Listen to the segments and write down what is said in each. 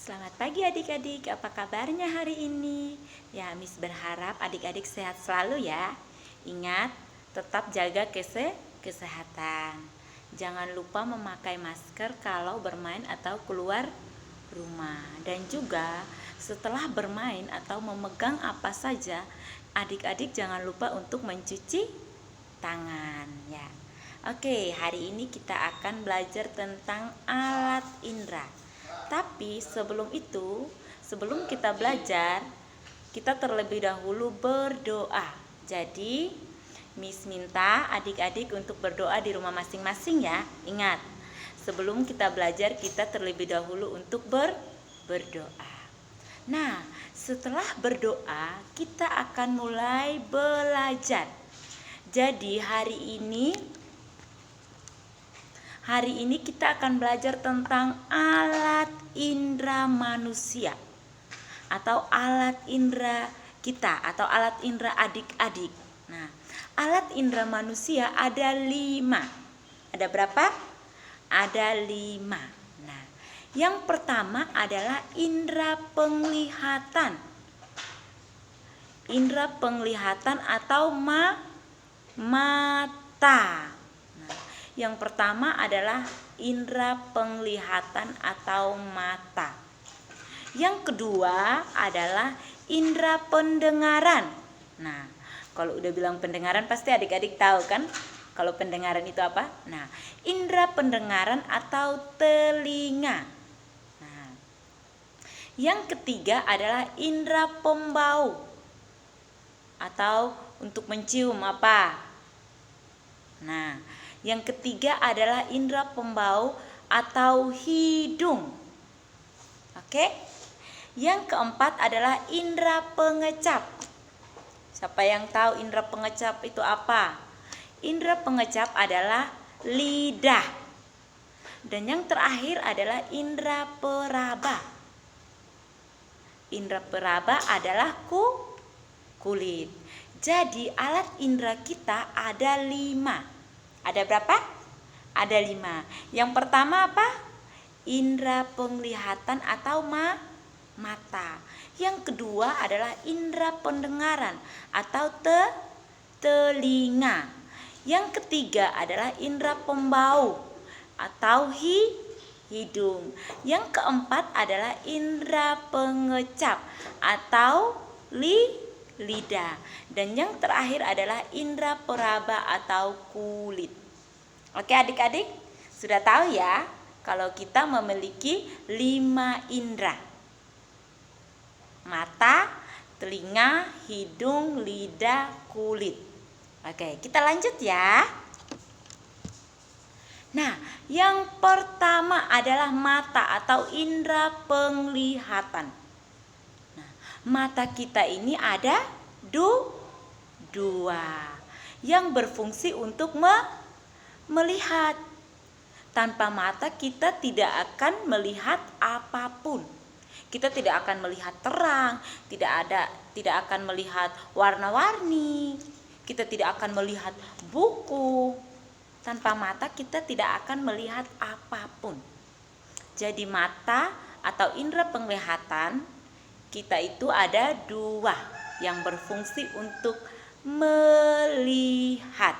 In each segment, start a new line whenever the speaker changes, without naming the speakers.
Selamat pagi adik-adik, apa kabarnya hari ini? Ya, Miss berharap adik-adik sehat selalu ya. Ingat, tetap jaga kesehatan. Jangan lupa memakai masker kalau bermain atau keluar rumah. Dan juga setelah bermain atau memegang apa saja, adik-adik jangan lupa untuk mencuci tangan ya. Oke, hari ini kita akan belajar tentang alat indera. Tapi sebelum kita belajar, kita terlebih dahulu berdoa. Jadi, Miss minta adik-adik untuk berdoa di rumah masing-masing ya. Ingat, sebelum kita belajar, kita terlebih dahulu untuk berdoa. Nah, setelah berdoa, kita akan mulai belajar. Jadi, hari ini kita akan belajar tentang alat indera manusia atau alat indera kita atau alat indera adik-adik. Nah, alat indera manusia ada 5. Ada berapa? Ada 5. Nah, yang pertama adalah indera penglihatan. Indera penglihatan atau mata. Yang pertama adalah indera penglihatan atau mata. Yang kedua adalah indera pendengaran. Nah, kalau udah bilang pendengaran pasti adik-adik tahu kan? Kalau pendengaran itu apa? Nah, indera pendengaran atau telinga. Nah, yang ketiga adalah indera pembau atau untuk mencium apa? Nah, yang ketiga adalah indera pembau atau hidung. Oke? Yang keempat adalah indera pengecap. Siapa yang tahu indera pengecap itu apa? Indera pengecap adalah lidah. Dan yang terakhir adalah indera peraba. Indera peraba adalah kulit. Jadi alat indera kita ada 5. Ada berapa? Ada 5. Yang pertama apa? Indera penglihatan atau mata. Yang kedua adalah indera pendengaran atau telinga. Yang ketiga adalah indera pembau atau hidung. Yang keempat adalah indera pengecap atau lidah. Dan yang terakhir adalah indera peraba atau kulit. Oke adik-adik, sudah tahu ya kalau kita memiliki 5 indera. Mata, telinga, hidung, lidah, kulit. Oke, kita lanjut ya. Nah, yang pertama adalah mata atau indera penglihatan. Nah, mata kita ini ada 2 yang berfungsi untuk melihat. Tanpa mata kita tidak akan melihat apapun. Kita tidak akan melihat terang, tidak akan melihat warna-warni. Kita tidak akan melihat buku. Tanpa mata kita tidak akan melihat apapun. Jadi mata atau indera penglihatan kita itu ada 2 yang berfungsi untuk melihat.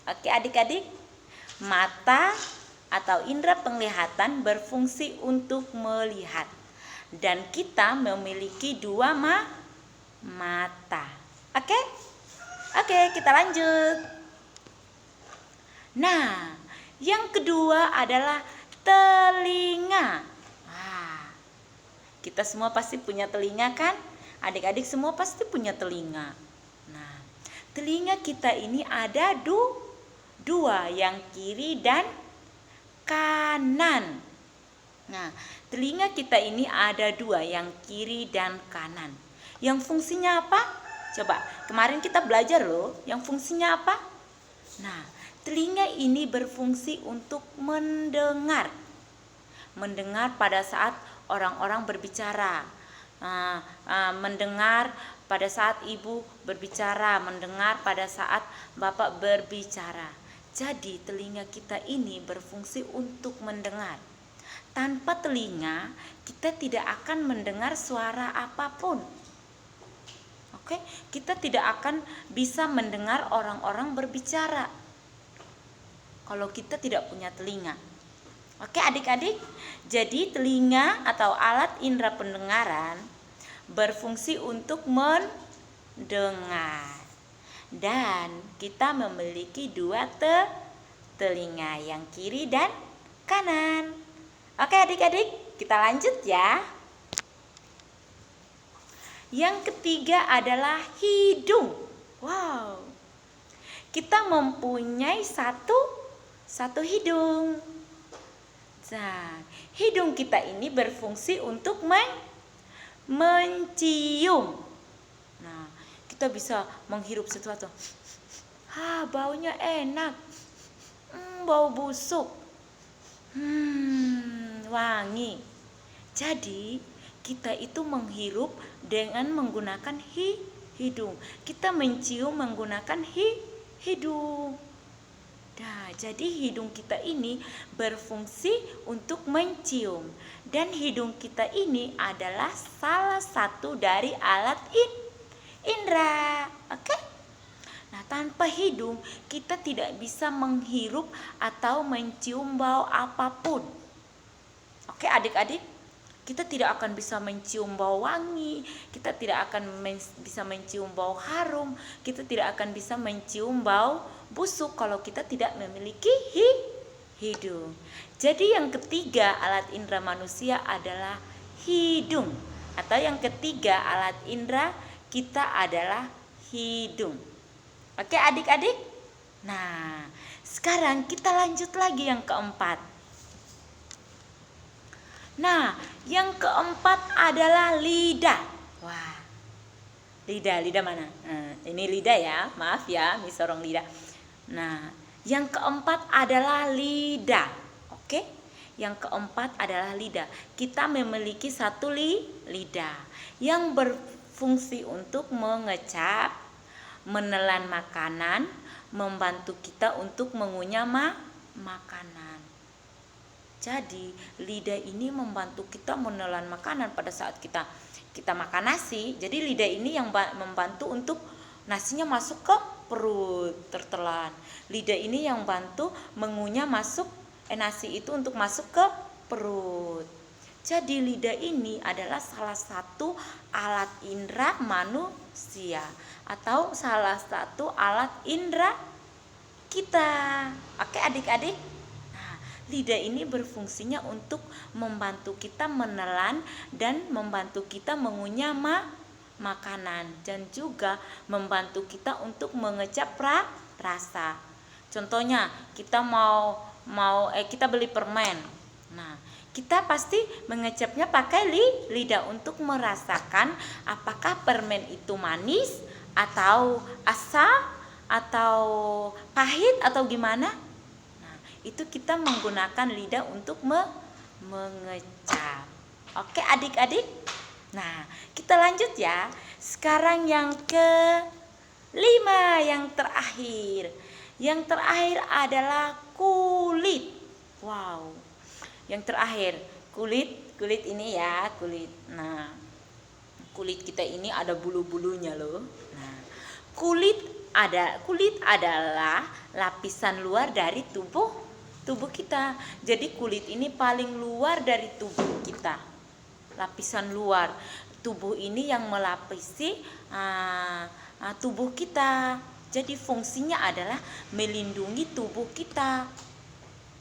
Oke adik-adik, mata atau indera penglihatan berfungsi untuk melihat. Dan kita memiliki 2 mata. Oke, kita lanjut. Nah, yang kedua adalah telinga. Kita semua pasti punya telinga kan? Adik-adik semua pasti punya telinga. Nah, telinga kita ini ada 2, yang kiri dan kanan. Nah, telinga kita ini ada 2, yang kiri dan kanan. Yang fungsinya apa? Coba, kemarin kita belajar loh, yang fungsinya apa? Nah, telinga ini berfungsi untuk mendengar. Mendengar pada saat orang-orang berbicara. Mendengar pada saat ibu berbicara, mendengar pada saat bapak berbicara. Jadi telinga kita ini berfungsi untuk mendengar. Tanpa telinga, kita tidak akan mendengar suara apapun. Oke, kita tidak akan bisa mendengar orang-orang berbicara kalau kita tidak punya telinga. Oke adik-adik, jadi telinga atau alat indera pendengaran berfungsi untuk mendengar. Dan kita memiliki dua telinga, yang kiri dan kanan. Oke adik-adik, kita lanjut ya. Yang ketiga adalah hidung. Wow. Kita mempunyai satu hidung. Nah, hidung kita ini berfungsi untuk mencium. Nah, kita bisa menghirup sesuatu. Baunya enak. Bau busuk. Wangi. Jadi, kita itu menghirup dengan menggunakan hidung. Kita mencium menggunakan hidung. Nah, jadi hidung kita ini berfungsi untuk mencium. Dan hidung kita ini adalah salah satu dari alat indera. Oke? Nah, tanpa hidung kita tidak bisa menghirup atau mencium bau apapun. Oke adik-adik? Kita tidak akan bisa mencium bau wangi, kita tidak akan bisa mencium bau harum, kita tidak akan bisa mencium bau busuk kalau kita tidak memiliki hidung. Jadi yang ketiga alat indera manusia adalah hidung, atau yang ketiga alat indera kita adalah hidung. Oke adik-adik? Nah, sekarang kita lanjut lagi yang keempat. Nah, yang keempat adalah lidah. Wah, lidah mana? Ini lidah ya, maaf ya, misorong lidah. Nah, yang keempat adalah lidah. Oke, yang keempat adalah lidah. Kita memiliki satu lidah yang berfungsi untuk mengecap, menelan makanan, membantu kita untuk mengunyah makanan. Jadi lidah ini membantu kita menelan makanan pada saat kita makan nasi. Jadi lidah ini yang membantu untuk nasinya masuk ke perut, tertelan. Lidah ini yang bantu mengunyah nasi itu untuk masuk ke perut. Jadi lidah ini adalah salah satu alat indera manusia atau salah satu alat indera kita. Oke adik-adik? Lidah ini berfungsinya untuk membantu kita menelan dan membantu kita mengunyah makanan dan juga membantu kita untuk mengecap rasa. Contohnya, kita kita beli permen. Nah, kita pasti mengecapnya pakai lidah untuk merasakan apakah permen itu manis atau asam atau pahit atau gimana. Itu kita menggunakan lidah untuk mengecap. Oke adik-adik? Nah, kita lanjut ya. Sekarang yang kelima, yang terakhir. Yang terakhir adalah kulit. Wow. Yang terakhir, kulit ini ya, kulit. Nah, kulit kita ini ada bulu-bulunya loh. Nah, kulit adalah lapisan luar dari tubuh kita. Jadi kulit ini paling luar dari tubuh kita. Lapisan luar tubuh ini yang melapisi tubuh kita. Jadi fungsinya adalah melindungi tubuh kita.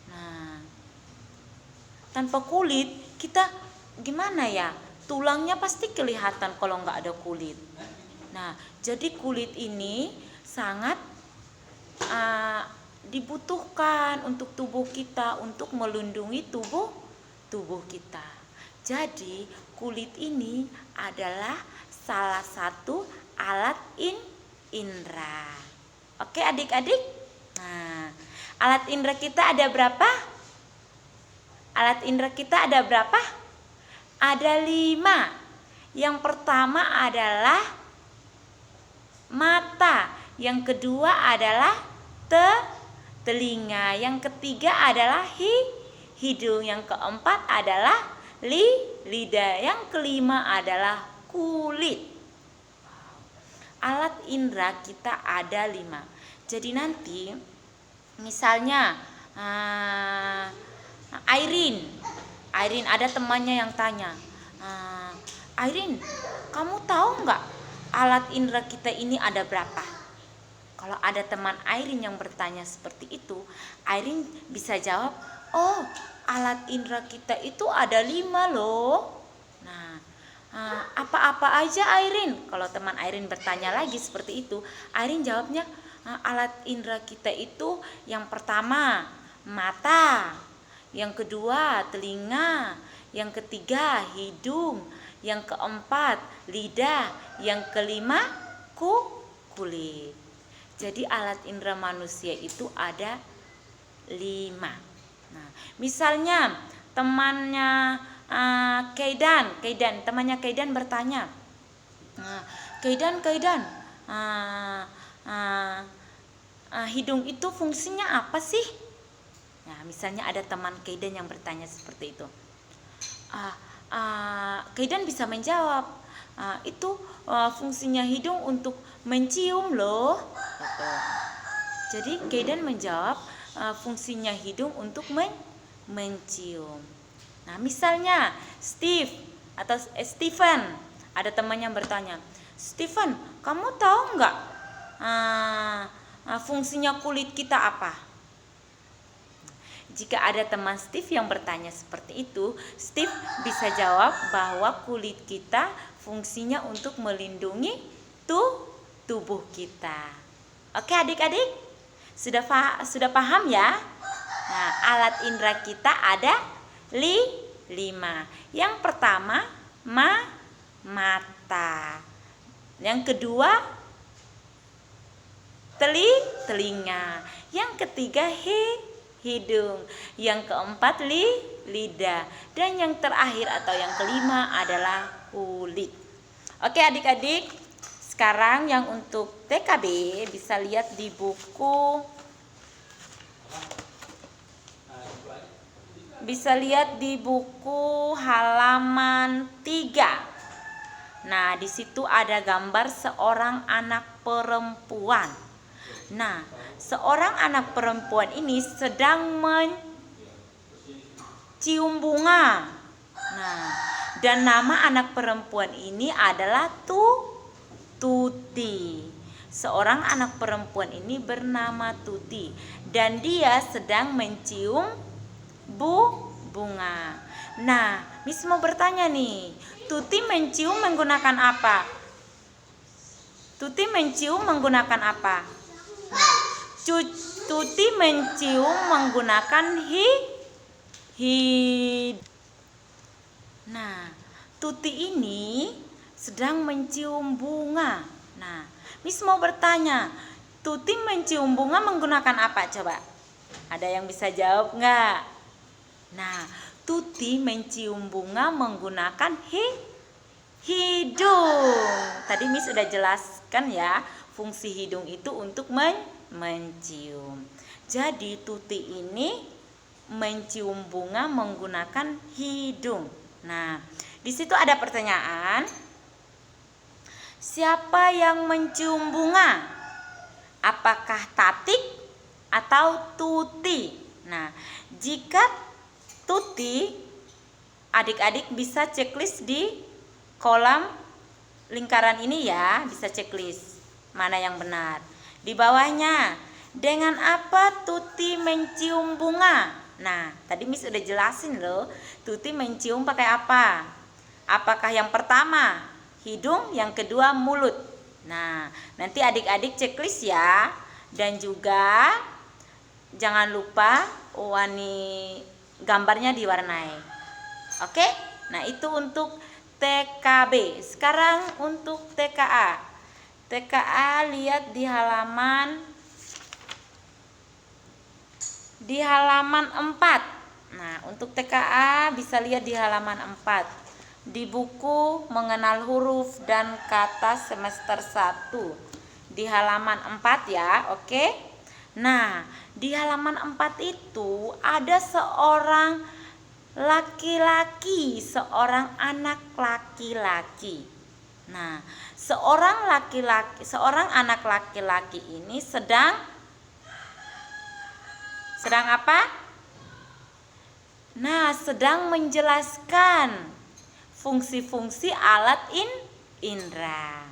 Nah, tanpa kulit kita gimana ya? Tulangnya pasti kelihatan kalau nggak ada kulit. Nah, jadi kulit ini sangat dibutuhkan untuk tubuh kita, untuk melindungi tubuh kita. Jadi kulit ini adalah salah satu alat indera. Oke adik-adik? Nah, alat indera kita ada berapa? Alat indera kita ada berapa? Ada 5. Yang pertama adalah mata, yang kedua adalah telinga, yang ketiga adalah hidung. Yang keempat adalah lidah. Yang kelima adalah kulit. Alat indera kita ada 5. Jadi nanti misalnya Airin ada temannya yang tanya, Airin, kamu tahu nggak alat indera kita ini ada berapa? Kalau ada teman Airin yang bertanya seperti itu, Airin bisa jawab, oh, alat indera kita itu ada 5 loh. Nah, apa-apa aja Airin? Kalau teman Airin bertanya lagi seperti itu, Airin jawabnya, alat indera kita itu yang pertama mata, yang kedua telinga, yang ketiga hidung, yang keempat lidah, yang kelima kulit. Jadi alat indera manusia itu ada 5. Nah, misalnya temannya temannya Keidan bertanya, Keidan, hidung itu fungsinya apa sih? Nah, misalnya ada teman Keidan yang bertanya seperti itu. Keidan bisa menjawab, itu fungsinya hidung untuk mencium loh. Jadi Keidan menjawab fungsinya hidung untuk mencium. Nah, misalnya Steve atau Stephen, ada teman yang bertanya, Stephen, kamu tahu nggak fungsinya kulit kita apa? Jika ada teman Steve yang bertanya seperti itu, Steve bisa jawab bahwa kulit kita fungsinya untuk melindungi tubuh kita. Oke adik-adik, sudah paham ya? Nah, alat indera kita ada 5. Yang pertama mata. Yang kedua telinga. Yang ketiga hidung. Yang keempat lidah. Dan yang terakhir atau yang kelima adalah kulit. Oke adik-adik, sekarang yang untuk TKB bisa lihat di buku. Bisa lihat di buku halaman 3. Nah, di situ ada gambar seorang anak perempuan. Nah, seorang anak perempuan ini sedang mencium bunga. Nah, dan nama anak perempuan ini adalah Tuti. Seorang anak perempuan ini bernama Tuti dan dia sedang mencium bunga. Nah, Miss mau bertanya nih, Tuti mencium menggunakan apa? Tuti mencium menggunakan apa? Nah, Tuti mencium menggunakan Nah, Tuti ini sedang mencium bunga. Nah, Miss mau bertanya, Tuti mencium bunga menggunakan apa? Coba, ada yang bisa jawab nggak? Nah, Tuti mencium bunga menggunakan hidung. Tadi Miss sudah jelaskan ya, fungsi hidung itu untuk mencium. Jadi Tuti ini mencium bunga menggunakan hidung. Nah, di situ ada pertanyaan, siapa yang mencium bunga? Apakah Tatik atau Tuti? Nah, jika Tuti, adik-adik bisa checklist di kolam lingkaran ini ya, bisa checklist mana yang benar. Di bawahnya, dengan apa Tuti mencium bunga? Nah, tadi Miss udah jelasin loh, Tuti mencium pakai apa? Apakah yang pertama hidung, yang kedua mulut? Nah, nanti adik-adik checklist ya. Dan juga jangan lupa gambarnya diwarnai. Oke? Nah, itu untuk TKB. Sekarang untuk TKA. TKA lihat di halaman 4. Nah, untuk TKA bisa lihat di halaman 4. Di buku Mengenal Huruf dan Kata semester 1. Di halaman 4 ya, oke? Nah, di halaman 4 itu ada seorang laki-laki, seorang anak laki-laki. Nah, seorang anak laki-laki ini sedang apa? Nah, sedang menjelaskan fungsi-fungsi alat indera.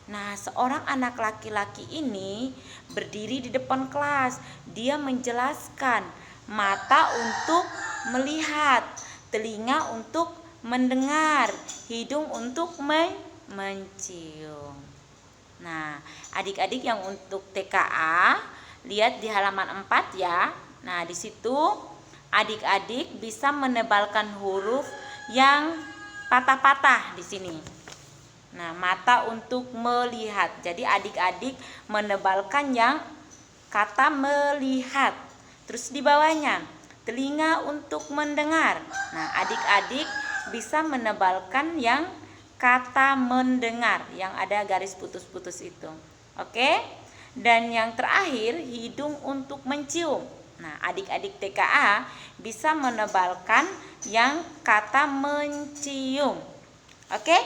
Nah, seorang anak laki-laki ini berdiri di depan kelas. Dia menjelaskan mata untuk melihat, telinga untuk mendengar, hidung untuk mencium. Nah, adik-adik yang untuk TKA, lihat di halaman 4 ya. Nah, di situ adik-adik bisa menebalkan huruf yang patah-patah di sini. Nah, mata untuk melihat. Jadi adik-adik menebalkan yang kata melihat. Terus di bawahnya, telinga untuk mendengar. Nah, adik-adik bisa menebalkan yang kata mendengar yang ada garis putus-putus itu. Oke? Dan yang terakhir, hidung untuk mencium. Nah, adik-adik TKA bisa menebalkan yang kata mencium. Oke?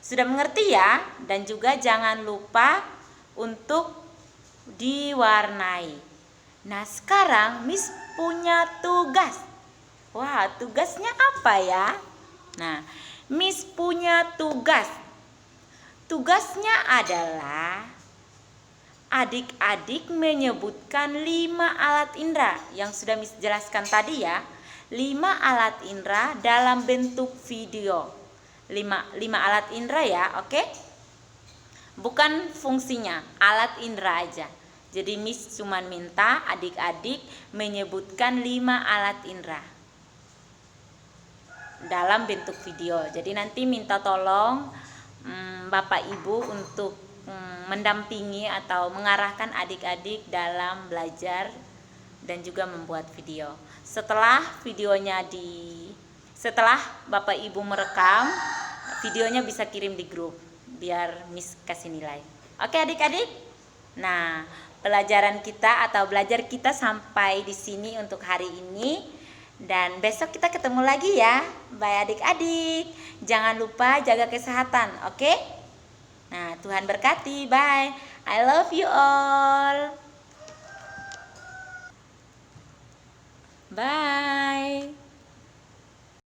Sudah mengerti ya? Dan juga jangan lupa untuk diwarnai. Nah, sekarang Miss punya tugas. Wah, tugasnya apa ya? Nah, Miss punya tugas. Tugasnya adalah adik-adik menyebutkan 5 alat indera yang sudah Miss jelaskan tadi ya. 5 alat indera dalam bentuk video. 5 alat indera ya, oke? Bukan fungsinya, alat indera aja. Jadi Miss cuma minta adik-adik menyebutkan 5 alat indera dalam bentuk video. Jadi nanti minta tolong Bapak Ibu untuk mendampingi atau mengarahkan adik-adik dalam belajar dan juga membuat video. Setelah Bapak Ibu merekam, videonya bisa kirim di grup biar Miss kasih nilai. Oke adik-adik? Nah, belajar kita sampai di sini untuk hari ini. Dan besok kita ketemu lagi ya. Bye adik-adik. Jangan lupa jaga kesehatan, oke? Nah, Tuhan berkati. Bye. I love you all. Bye.